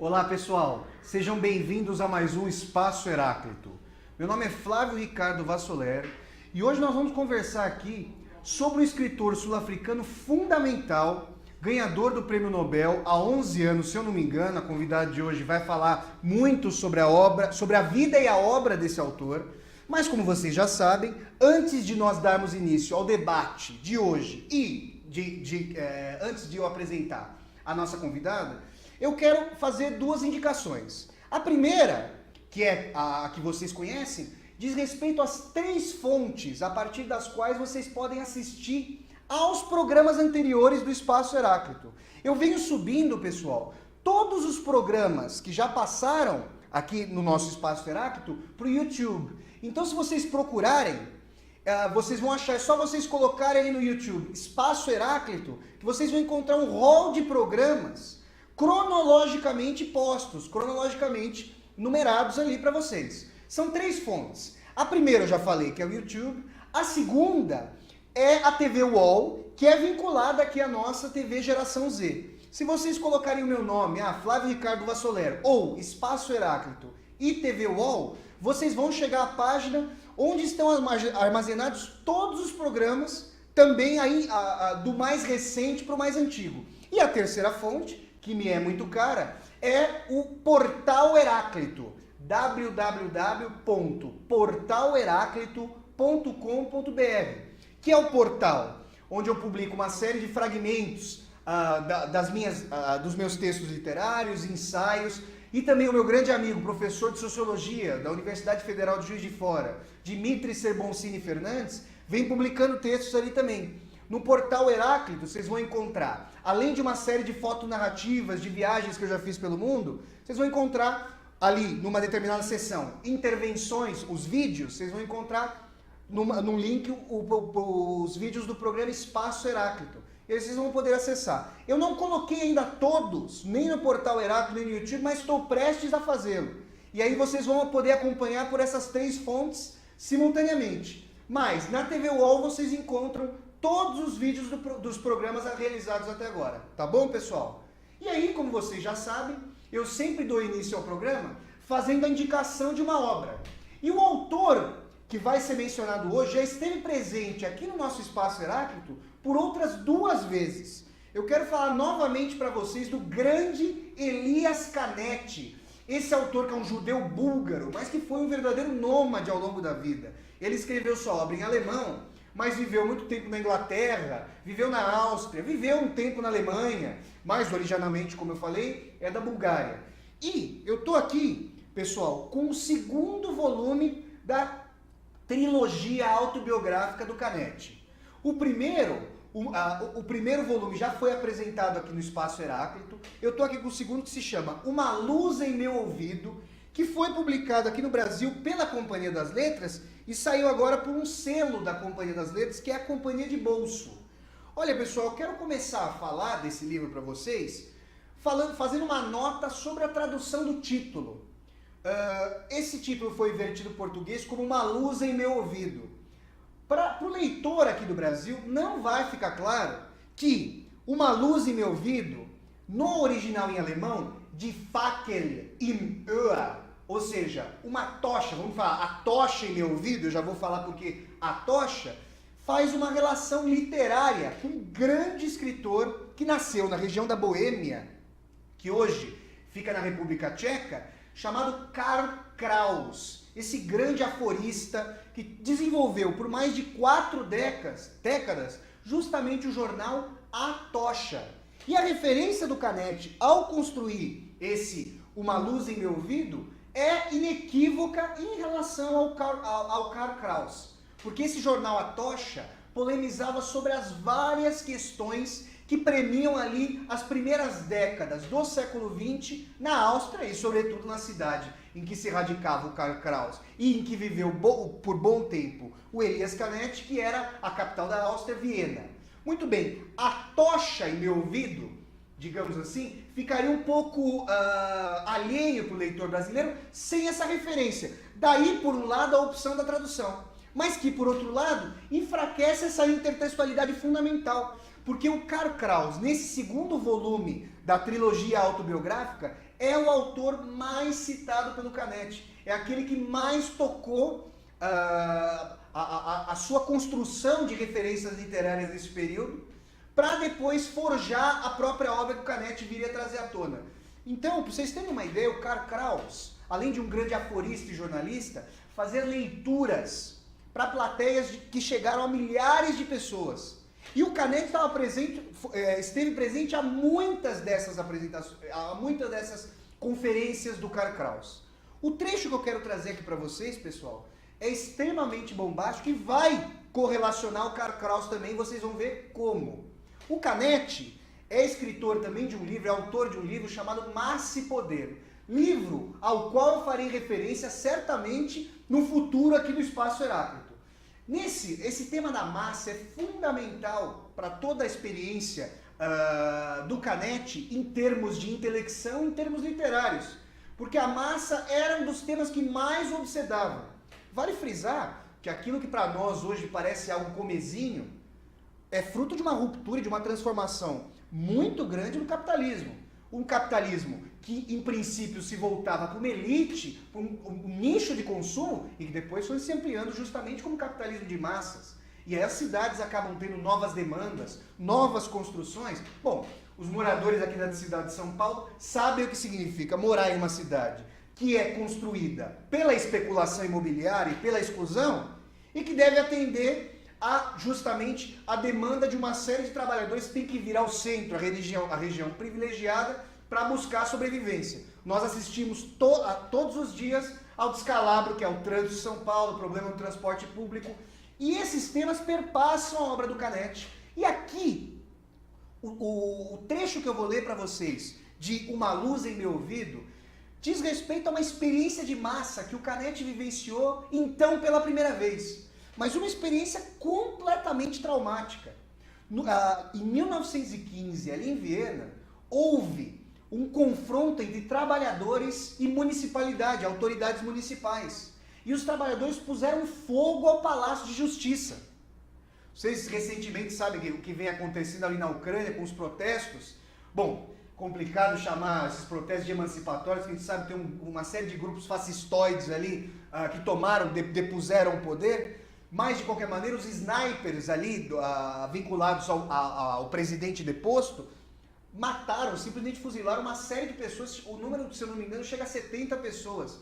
Olá pessoal, sejam bem-vindos a mais um Espaço Heráclito. Meu nome é Flávio Ricardo Vassoler e hoje nós vamos conversar aqui sobre um escritor sul-africano fundamental, ganhador do Prêmio Nobel há 11 anos, se eu não me engano. A convidada de hoje vai falar muito sobre a obra, sobre a vida e a obra desse autor. Mas como vocês já sabem, antes de nós darmos início ao debate de hoje e antes de eu apresentar a nossa convidada, eu quero fazer duas indicações. A primeira, que é a que vocês conhecem, diz respeito às 3 fontes a partir das quais vocês podem assistir aos programas anteriores do Espaço Heráclito. Eu venho subindo, pessoal, todos os programas que já passaram aqui no nosso Espaço Heráclito para o YouTube. Então, se vocês procurarem, vocês vão achar, é só vocês colocarem aí no YouTube Espaço Heráclito, que vocês vão encontrar um rol de programas cronologicamente postos, cronologicamente numerados ali para vocês. São 3 fontes. A primeira eu já falei, que é o YouTube. A segunda é a TV UOL, que é vinculada aqui à nossa TV Geração Z. Se vocês colocarem o meu nome, Flávio Ricardo Vassoler, ou Espaço Heráclito e TV UOL, vocês vão chegar à página onde estão armazenados todos os programas, também aí do mais recente para o mais antigo. E a terceira fonte, que me é muito cara, é o Portal Heráclito, www.portalheráclito.com.br, que é o portal onde eu publico uma série de fragmentos dos meus textos literários, ensaios, e também o meu grande amigo, professor de Sociologia da Universidade Federal de Juiz de Fora, Dimitri Serboncini Fernandes, vem publicando textos ali também. No Portal Heráclito, vocês vão encontrar, além de uma série de fotonarrativas, de viagens que eu já fiz pelo mundo, vocês vão encontrar ali, numa determinada seção, intervenções, os vídeos, vocês vão encontrar num link os vídeos do programa Espaço Heráclito. E aí vocês vão poder acessar. Eu não coloquei ainda todos, nem no Portal Heráclito, nem no YouTube, mas estou prestes a fazê-lo. E aí vocês vão poder acompanhar por essas 3 fontes simultaneamente. Mas na TV UOL vocês encontram todos os vídeos dos programas realizados até agora. Tá bom, pessoal? E aí, como vocês já sabem, eu sempre dou início ao programa fazendo a indicação de uma obra. E o autor que vai ser mencionado hoje já esteve presente aqui no nosso Espaço Heráclito por outras 2 vezes. Eu quero falar novamente para vocês do grande Elias Canetti, esse autor que é um judeu búlgaro, mas que foi um verdadeiro nômade ao longo da vida. Ele escreveu sua obra em alemão, mas viveu muito tempo na Inglaterra, viveu na Áustria, viveu um tempo na Alemanha, mas originalmente, como eu falei, é da Bulgária. E eu estou aqui, pessoal, com o 2º volume da trilogia autobiográfica do Canetti. O primeiro volume já foi apresentado aqui no Espaço Heráclito. Eu estou aqui com o 2º, que se chama Uma Luz em Meu Ouvido, que foi publicado aqui no Brasil pela Companhia das Letras e saiu agora por um selo da Companhia das Letras, que é a Companhia de Bolso. Olha, pessoal, eu quero começar a falar desse livro para vocês, fazendo uma nota sobre a tradução do título. Esse título foi vertido em português como Uma Luz em Meu Ouvido. Para o leitor aqui do Brasil, não vai ficar claro que Uma Luz em Meu Ouvido, no original em alemão, Die Fackel im Ohr, ou seja, uma tocha, vamos falar, a tocha em meu ouvido, eu já vou falar porque a tocha faz uma relação literária com um grande escritor que nasceu na região da Boêmia, que hoje fica na República Tcheca, chamado Karl Kraus, esse grande aforista que desenvolveu por mais de 4 décadas justamente o jornal A Tocha. E a referência do Canetti ao construir esse Uma Luz em Meu Ouvido é inequívoca em relação ao Karl Kraus, porque esse jornal A Tocha polemizava sobre as várias questões que premiam ali as primeiras décadas do século XX na Áustria e, sobretudo, na cidade em que se radicava o Karl Kraus e em que viveu por bom tempo o Elias Canetti, que era a capital da Áustria, Viena. Muito bem, a tocha em meu ouvido, digamos assim, ficaria um pouco alheio para o leitor brasileiro sem essa referência. Daí, por um lado, a opção da tradução, mas que, por outro lado, enfraquece essa intertextualidade fundamental. Porque o Karl Kraus, nesse 2º volume da trilogia autobiográfica, é o autor mais citado pelo Canetti. É aquele que mais tocou a sua construção de referências literárias nesse período, para depois forjar a própria obra que o Canetti viria trazer à tona. Então, para vocês terem uma ideia, o Karl Kraus, além de um grande aforista e jornalista, fazia leituras para plateias que chegaram a milhares de pessoas. E o Canetti esteve presente a muitas dessas apresentações, a muitas dessas conferências do Karl Kraus. O trecho que eu quero trazer aqui para vocês, pessoal, é extremamente bombástico e vai correlacionar o Karl Kraus também, vocês vão ver como. O Canetti é escritor também de um livro, é autor de um livro chamado Massa e Poder. Livro ao qual eu farei referência certamente no futuro aqui do Espaço Heráclito. Esse tema da massa é fundamental para toda a experiência do Canetti em termos de intelecção, em termos literários. Porque a massa era um dos temas que mais obsedava. Vale frisar que aquilo que para nós hoje parece algo comezinho é fruto de uma ruptura, de uma transformação muito grande no capitalismo. Um capitalismo que, em princípio, se voltava para uma elite, para um nicho de consumo, e que depois foi se ampliando justamente como capitalismo de massas. E aí as cidades acabam tendo novas demandas, novas construções. Bom, os moradores aqui da cidade de São Paulo sabem o que significa morar em uma cidade que é construída pela especulação imobiliária e pela exclusão, e que deve atender justamente a demanda de uma série de trabalhadores que tem que vir ao centro, a região privilegiada, para buscar sobrevivência. Nós assistimos todos os dias ao descalabro, que é o trânsito de São Paulo, o problema do transporte público, e esses temas perpassam a obra do Canetti. E aqui, o trecho que eu vou ler para vocês, de Uma Luz em Meu Ouvido, diz respeito a uma experiência de massa que o Canetti vivenciou, então, pela primeira vez. Mas uma experiência completamente traumática. Em 1915, ali em Viena, houve um confronto entre trabalhadores e municipalidade, autoridades municipais. E os trabalhadores puseram fogo ao Palácio de Justiça. Vocês recentemente sabem o que vem acontecendo ali na Ucrânia com os protestos? Bom, complicado chamar esses protestos de emancipatórios, que a gente sabe que tem uma série de grupos fascistoides ali que tomaram, depuseram o poder. Mas, de qualquer maneira, os snipers ali, vinculados ao presidente deposto, mataram, simplesmente fuzilaram uma série de pessoas. O número, se eu não me engano, chega a 70 pessoas.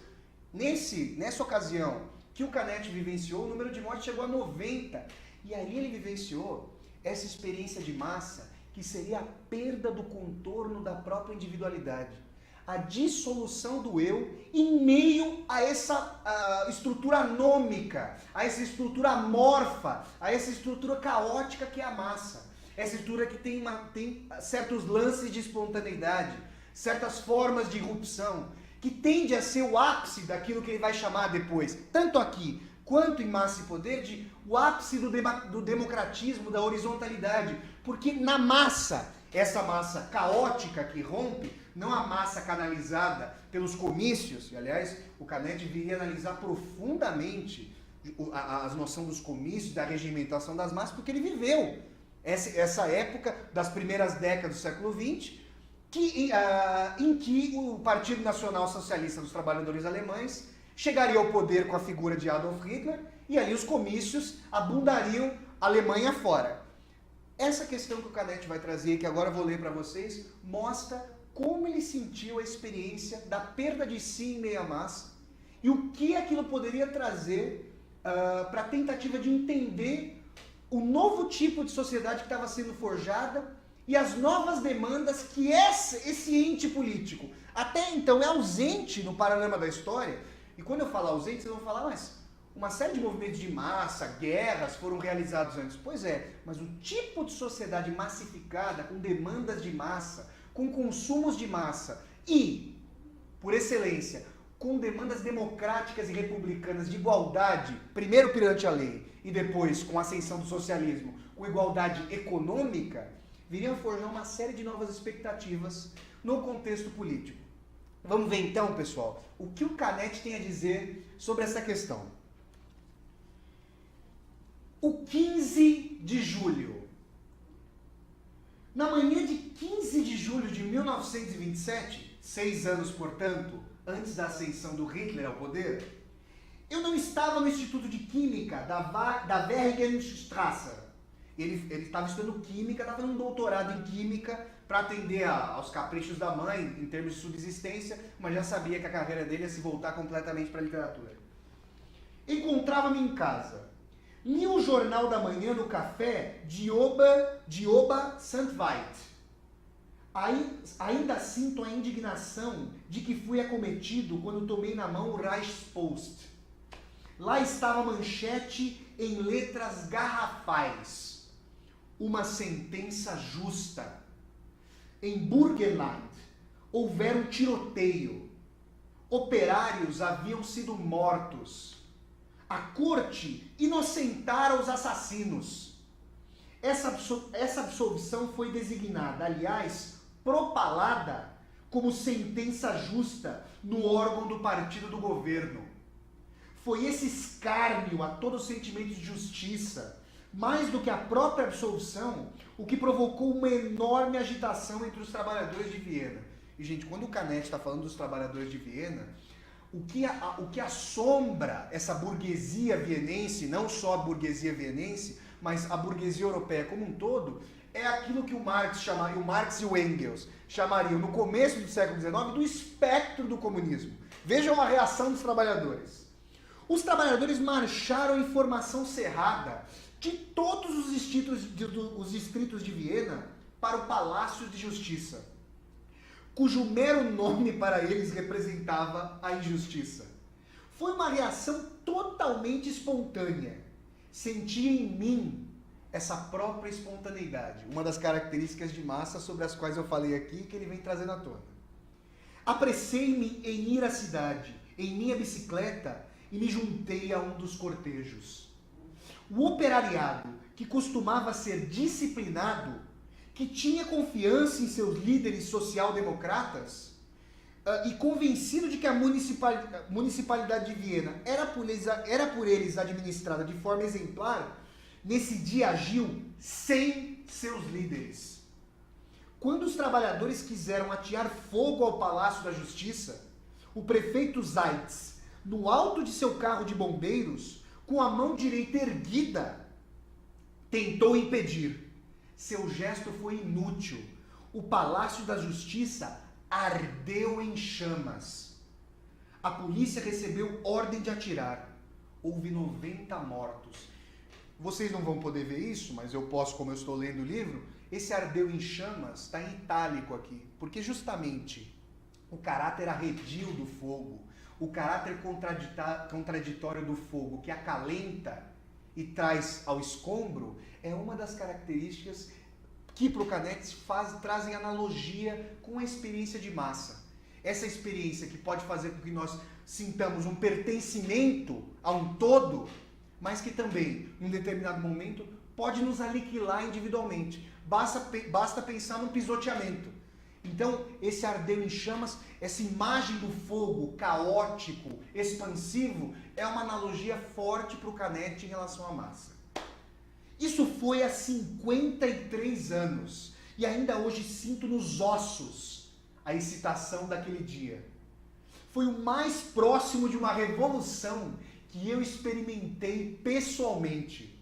Nessa ocasião que o Canetti vivenciou, o número de mortes chegou a 90. E aí ele vivenciou essa experiência de massa, que seria a perda do contorno da própria individualidade. A dissolução do eu em meio a essa estrutura anômica, a essa estrutura amorfa, a essa estrutura caótica que é a massa. Essa estrutura que tem certos lances de espontaneidade, certas formas de irrupção, que tende a ser o ápice daquilo que ele vai chamar depois, tanto aqui quanto em Massa e Poder, o ápice do democratismo, da horizontalidade. Porque na massa, essa massa caótica que rompe, não a massa canalizada pelos comícios, e aliás, o Canetti viria analisar profundamente a noção dos comícios, da regimentação das massas, porque ele viveu essa época das primeiras décadas do século XX, em que o Partido Nacional Socialista dos Trabalhadores Alemães chegaria ao poder com a figura de Adolf Hitler, e ali os comícios abundariam a Alemanha fora. Essa questão que o Canetti vai trazer, que agora eu vou ler para vocês, mostra como ele sentiu a experiência da perda de si em meio à massa e o que aquilo poderia trazer para a tentativa de entender o novo tipo de sociedade que estava sendo forjada e as novas demandas que esse ente político, até então, é ausente no panorama da história. E quando eu falo ausente, vocês vão falar, mas uma série de movimentos de massa, guerras foram realizados antes. Pois é, mas o tipo de sociedade massificada, com demandas de massa, com consumos de massa e, por excelência, com demandas democráticas e republicanas de igualdade, primeiro perante a lei e depois com a ascensão do socialismo, com igualdade econômica, viriam forjar uma série de novas expectativas no contexto político. Vamos ver então, pessoal, o que o Canetti tem a dizer sobre essa questão. O 15 de julho. Na manhã de 15 de julho de 1927, 6 anos, portanto, antes da ascensão do Hitler ao poder, eu não estava no Instituto de Química da Bergenstrasse. Ele estava estudando Química, estava fazendo um doutorado em Química para atender aos caprichos da mãe, em termos de subsistência, mas já sabia que a carreira dele ia se voltar completamente para a literatura. Encontrava-me em casa. Li o jornal da manhã no café Dioba Sandweit. Ainda sinto a indignação de que fui acometido quando tomei na mão o Reichspost. Lá estava a manchete em letras garrafais. Uma sentença justa. Em Burgenland houvera um tiroteio. Operários haviam sido mortos. A corte inocentara os assassinos. Essa absolvição foi designada, aliás, propalada como sentença justa no órgão do partido do governo. Foi esse escárnio a todos os sentimentos de justiça, mais do que a própria absolvição, o que provocou uma enorme agitação entre os trabalhadores de Viena. E, gente, quando o Canetti está falando dos trabalhadores de Viena, o que assombra essa burguesia vienense, não só a burguesia vienense, mas a burguesia europeia como um todo, é aquilo que o Marx e o Engels chamariam, no começo do século XIX, do espectro do comunismo. Vejam a reação dos trabalhadores. Os trabalhadores marcharam em formação cerrada de todos os distritos de Viena para o Palácio de Justiça, cujo mero nome para eles representava a injustiça. Foi uma reação totalmente espontânea. Senti em mim essa própria espontaneidade, uma das características de massa sobre as quais eu falei aqui que ele vem trazendo à tona. Apressei-me em ir à cidade, em minha bicicleta, e me juntei a um dos cortejos. O operariado, que costumava ser disciplinado, que tinha confiança em seus líderes social-democratas e convencido de que a municipalidade de Viena era por eles administrada de forma exemplar, nesse dia agiu sem seus líderes. Quando os trabalhadores quiseram atear fogo ao Palácio da Justiça, o prefeito Zeitz, no alto de seu carro de bombeiros, com a mão direita erguida, tentou impedir. Seu gesto foi inútil. O Palácio da Justiça ardeu em chamas. A polícia recebeu ordem de atirar. Houve 90 mortos. Vocês não vão poder ver isso, mas eu posso, como eu estou lendo o livro. Esse ardeu em chamas está em itálico aqui, porque justamente o caráter arredio do fogo, o caráter contraditório do fogo que acalenta e traz ao escombro é uma das características que para o Canetti trazem analogia com a experiência de massa. Essa experiência que pode fazer com que nós sintamos um pertencimento a um todo, mas que também, num determinado momento, pode nos aniquilar individualmente. Basta pensar num pisoteamento. Então, esse ardeu em chamas, essa imagem do fogo caótico, expansivo, é uma analogia forte para o Canetti em relação à massa. Isso foi há 53 anos e ainda hoje sinto nos ossos a excitação daquele dia. Foi o mais próximo de uma revolução que eu experimentei pessoalmente.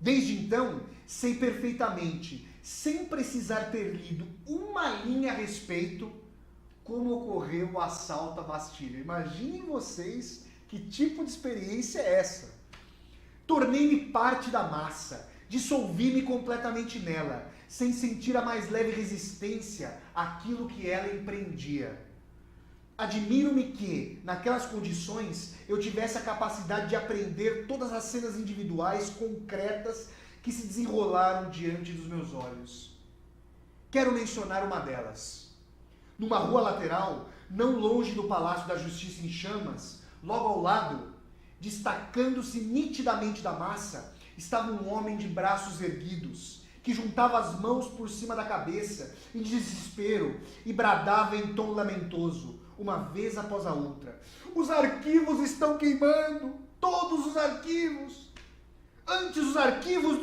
Desde então, sei perfeitamente, sem precisar ter lido uma linha a respeito, como ocorreu o assalto à Bastilha. Imaginem vocês que tipo de experiência é essa. Tornei-me parte da massa, dissolvi-me completamente nela, sem sentir a mais leve resistência àquilo que ela empreendia. Admiro-me que, naquelas condições, eu tivesse a capacidade de aprender todas as cenas individuais, concretas, que se desenrolaram diante dos meus olhos. Quero mencionar uma delas. Numa rua lateral, não longe do Palácio da Justiça em chamas, logo ao lado, destacando-se nitidamente da massa, estava um homem de braços erguidos, que juntava as mãos por cima da cabeça, em desespero, e bradava em tom lamentoso, uma vez após a outra: "Os arquivos estão queimando! Todos os arquivos! Antes os arquivos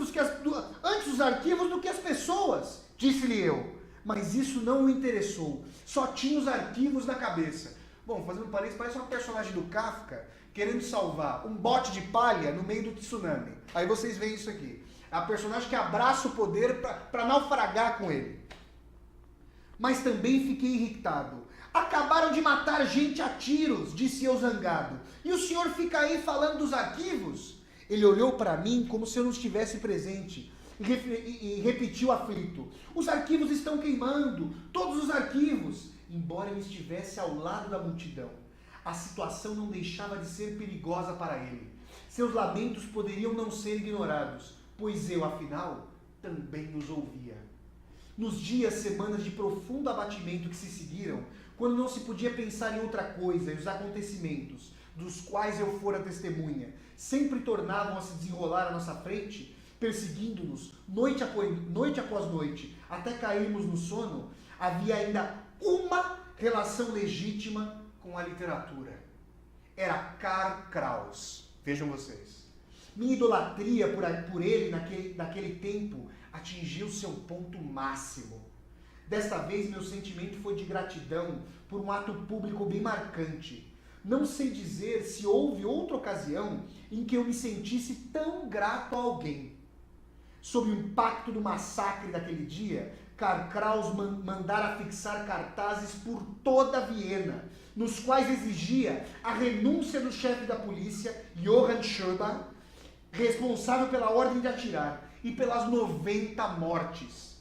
do que as pessoas", disse-lhe eu. mas isso não o interessou. Só tinha os arquivos na cabeça. Bom, fazendo parênteses, parece uma personagem do Kafka querendo salvar um bote de palha no meio do tsunami. Aí vocês veem isso aqui. É a personagem que abraça o poder para naufragar com ele. Mas também fiquei irritado. Acabaram de matar gente a tiros, disse eu zangado. E o senhor fica aí falando dos arquivos? Ele olhou para mim como se eu não estivesse presente e repetiu aflito. Os arquivos estão queimando, todos os arquivos. Embora eu estivesse ao lado da multidão, a situação não deixava de ser perigosa para ele. Seus lamentos poderiam não ser ignorados, pois eu, afinal, também os ouvia. Nos dias, semanas de profundo abatimento que se seguiram, quando não se podia pensar em outra coisa, e os acontecimentos, dos quais eu fora testemunha, sempre tornavam a se desenrolar à nossa frente, perseguindo-nos noite após noite, até cairmos no sono, havia ainda uma relação legítima com a literatura. Era Karl Kraus. Vejam vocês. Minha idolatria por ele naquele tempo atingiu seu ponto máximo. Desta vez meu sentimento foi de gratidão por um ato público bem marcante. Não sei dizer se houve outra ocasião em que eu me sentisse tão grato a alguém. Sob o impacto do massacre daquele dia, Karl Kraus mandara fixar cartazes por toda Viena, nos quais exigia a renúncia do chefe da polícia, Johann Schober, responsável pela ordem de atirar e pelas 90 mortes.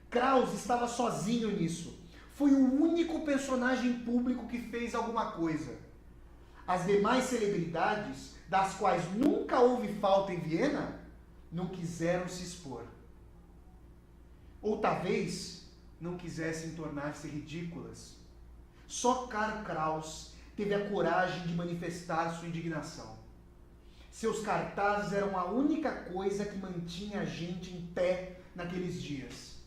Kraus estava sozinho nisso. Foi o único personagem público que fez alguma coisa. As demais celebridades, das quais nunca houve falta em Viena, não quiseram se expor. Ou talvez não quisessem tornar-se ridículas. Só Karl Kraus teve a coragem de manifestar sua indignação. Seus cartazes eram a única coisa que mantinha a gente em pé naqueles dias.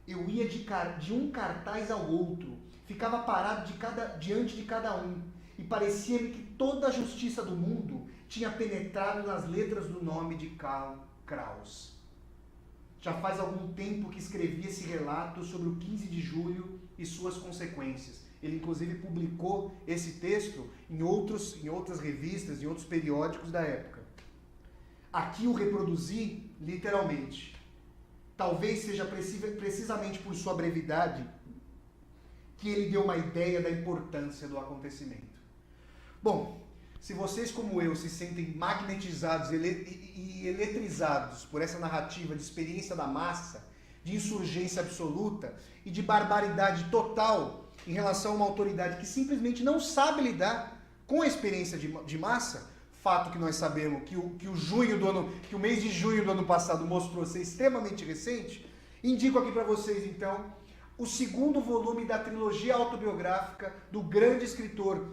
Eu ia de um cartaz ao outro, ficava parado diante de cada um, e parecia-me que toda a justiça do mundo tinha penetrado nas letras do nome de Karl Kraus. Já faz algum tempo que escrevi esse relato sobre o 15 de julho e suas consequências. Ele, inclusive, publicou esse texto em outras revistas, em outros periódicos da época. Aqui o reproduzi literalmente. Talvez seja precisamente por sua brevidade que ele deu uma ideia da importância do acontecimento. Bom, se vocês, como eu, se sentem magnetizados e eletrizados por essa narrativa de experiência da massa, de insurgência absoluta e de barbaridade total em relação a uma autoridade que simplesmente não sabe lidar com a experiência de massa, fato que nós sabemos que o mês de junho do ano passado mostrou ser extremamente recente, indico aqui para vocês, então, o segundo volume da trilogia autobiográfica do grande escritor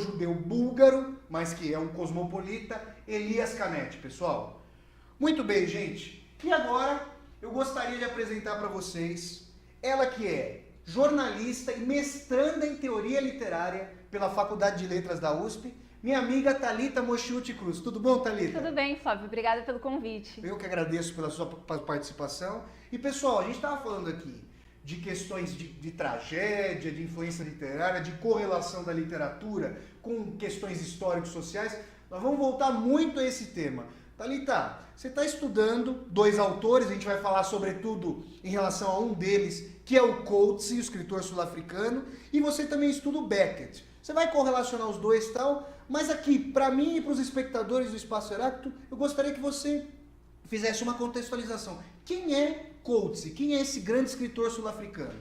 judeu búlgaro, mas que é um cosmopolita, Elias Canetti, pessoal. Muito bem, gente. E agora eu gostaria de apresentar para vocês ela que é jornalista e mestranda em teoria literária pela Faculdade de Letras da USP, minha amiga Thalita Mochiuti Cruz. Tudo bom, Thalita? Tudo bem, Flávio. Obrigada pelo convite. Eu que agradeço pela sua participação. E, pessoal, a gente estava falando aqui de questões de tragédia, de influência literária, de correlação da literatura com questões históricos sociais. Nós vamos voltar muito a esse tema. Thalita, você está estudando dois autores, a gente vai falar sobretudo em relação a um deles, que é o Coetzee, o escritor sul-africano, e você também estuda o Beckett. Você vai correlacionar os dois e tal, mas aqui, para mim e para os espectadores do Espaço Heráclito, eu gostaria que você fizesse uma contextualização. Quem é Coetzee? Quem é esse grande escritor sul-africano?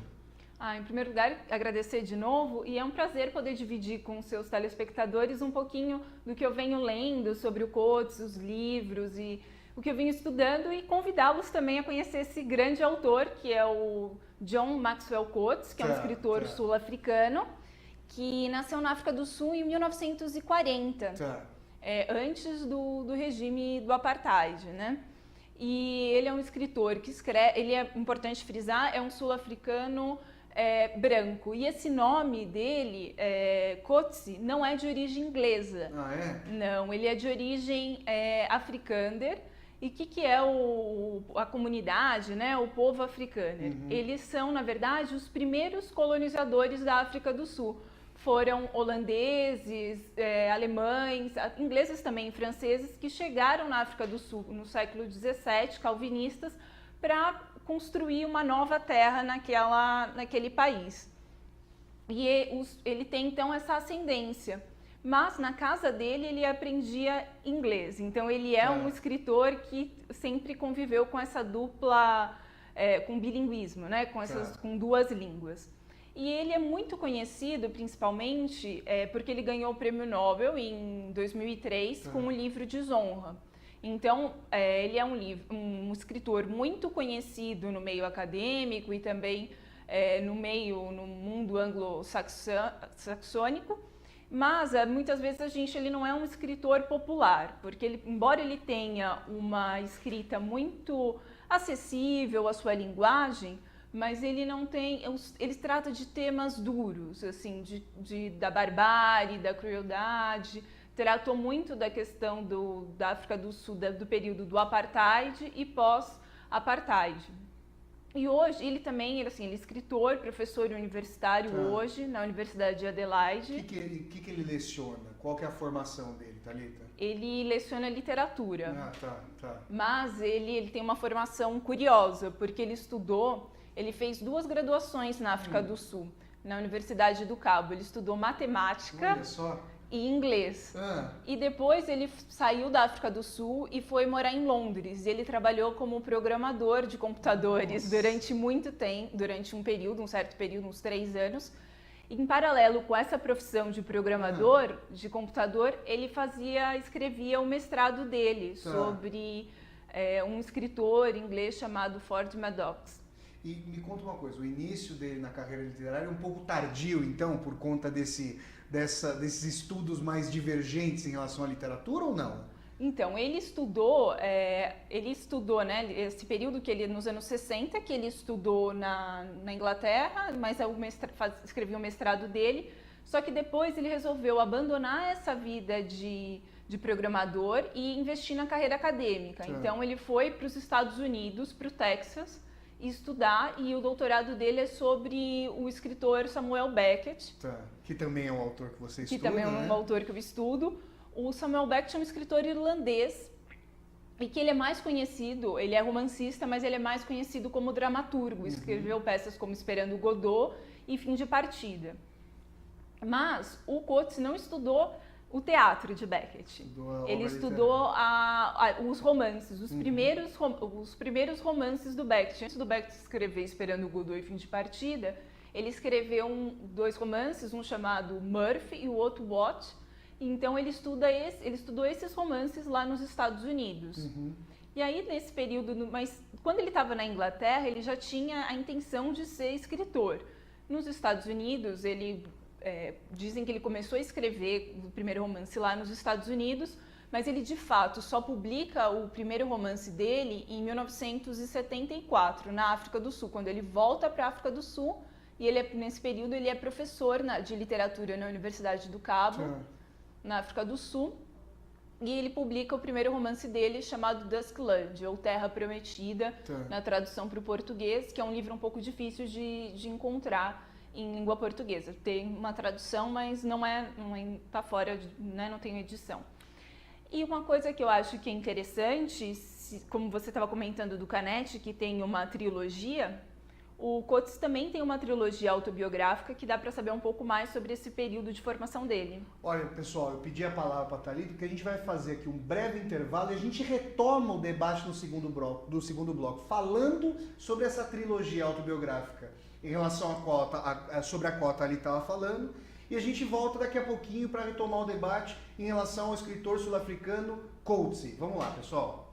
Em primeiro lugar, agradecer de novo, e é um prazer poder dividir com os seus telespectadores um pouquinho do que eu venho lendo sobre o Coetzee, os livros e o que eu venho estudando, e convidá-los também a conhecer esse grande autor, que é o John Maxwell Coetzee, que é um escritor sul-africano, que nasceu na África do Sul em 1940, antes do regime do apartheid, né? E ele é um escritor que escreve, ele é importante frisar, é um sul-africano branco. E esse nome dele, Coetzee, não é de origem inglesa. Ah, é? Não, ele é de origem africânder. E o que é a comunidade, né, o povo africano? Eles são, na verdade, os primeiros colonizadores da África do Sul. Foram holandeses, alemães, ingleses também, franceses, que chegaram na África do Sul no século XVII, calvinistas, para construir uma nova terra naquele país. E ele tem, então, essa ascendência. Mas na casa dele ele aprendia inglês, então ele é um escritor que sempre conviveu com essa dupla, com bilinguismo, né? Com duas línguas. E ele é muito conhecido, principalmente, porque ele ganhou o Prêmio Nobel em 2003 com o livro Desonra. Então, ele é um escritor muito conhecido no meio acadêmico e também no mundo anglo-saxônico. Mas muitas vezes ele não é um escritor popular, porque embora ele tenha uma escrita muito acessível à sua linguagem, mas ele não tem, ele trata de temas duros, assim, da barbárie, da crueldade, tratou muito da questão da África do Sul, do período do apartheid e pós-apartheid. E hoje, ele é escritor, professor universitário hoje, na Universidade de Adelaide. O que ele leciona? Qual que é a formação dele, Thalita? Ele leciona literatura. Tá. Mas ele tem uma formação curiosa, porque ele fez 2 graduações na África do Sul, na Universidade do Cabo. Ele estudou matemática e inglês. E depois ele saiu da África do Sul e foi morar em Londres. Ele trabalhou como programador de computadores durante muito tempo, durante um certo período, uns 3 anos. Em paralelo com essa profissão de programador de computador, ele escrevia o mestrado dele sobre um escritor inglês chamado Ford Madox. E me conta uma coisa, o início dele na carreira literária é um pouco tardio, então, por conta desses estudos mais divergentes em relação à literatura ou não? Então, ele estudou, né, esse período nos anos 60, que ele estudou na Inglaterra, mas escrevia o mestrado dele, só que depois ele resolveu abandonar essa vida de programador e investir na carreira acadêmica. Então, ele foi para os Estados Unidos, para o Texas, estudar, e o doutorado dele é sobre o escritor Samuel Beckett. Que também é um autor que você estuda, que também é um autor que eu estudo. O Samuel Beckett é um escritor irlandês e que ele é mais conhecido, ele é romancista, mas ele é mais conhecido como dramaturgo. Escreveu peças como Esperando Godot e Fim de Partida. Mas o Coates não estudou o teatro de Beckett. Ele estudou os romances, os primeiros romances do Beckett. Antes do Beckett escrever Esperando Godot e Fim de Partida, ele escreveu 2 romances, um chamado Murphy e o outro What. Então ele estudou esses romances lá nos Estados Unidos. E aí nesse período, mas quando ele estava na Inglaterra, ele já tinha a intenção de ser escritor. Nos Estados Unidos, dizem que ele começou a escrever o primeiro romance lá nos Estados Unidos, mas ele de fato só publica o primeiro romance dele em 1974, na África do Sul, quando ele volta para a África do Sul, e nesse período ele é professor de literatura na Universidade do Cabo, na África do Sul, e ele publica o primeiro romance dele chamado Duskland, ou Terra Prometida, na tradução para o português, que é um livro um pouco difícil de encontrar em língua portuguesa. Tem uma tradução, mas tá fora, né, não tem edição. E uma coisa que eu acho que é interessante, como você estava comentando do Canetti, que tem uma trilogia, o Coates também tem uma trilogia autobiográfica que dá para saber um pouco mais sobre esse período de formação dele. Olha, pessoal, eu pedi a palavra para a Thalita, porque a gente vai fazer aqui um breve intervalo e a gente retoma o debate do segundo bloco, falando sobre essa trilogia autobiográfica, em relação à qual, sobre a qual a Thalita estava falando, e a gente volta daqui a pouquinho para retomar o debate em relação ao escritor sul-africano Coates. Vamos lá, pessoal.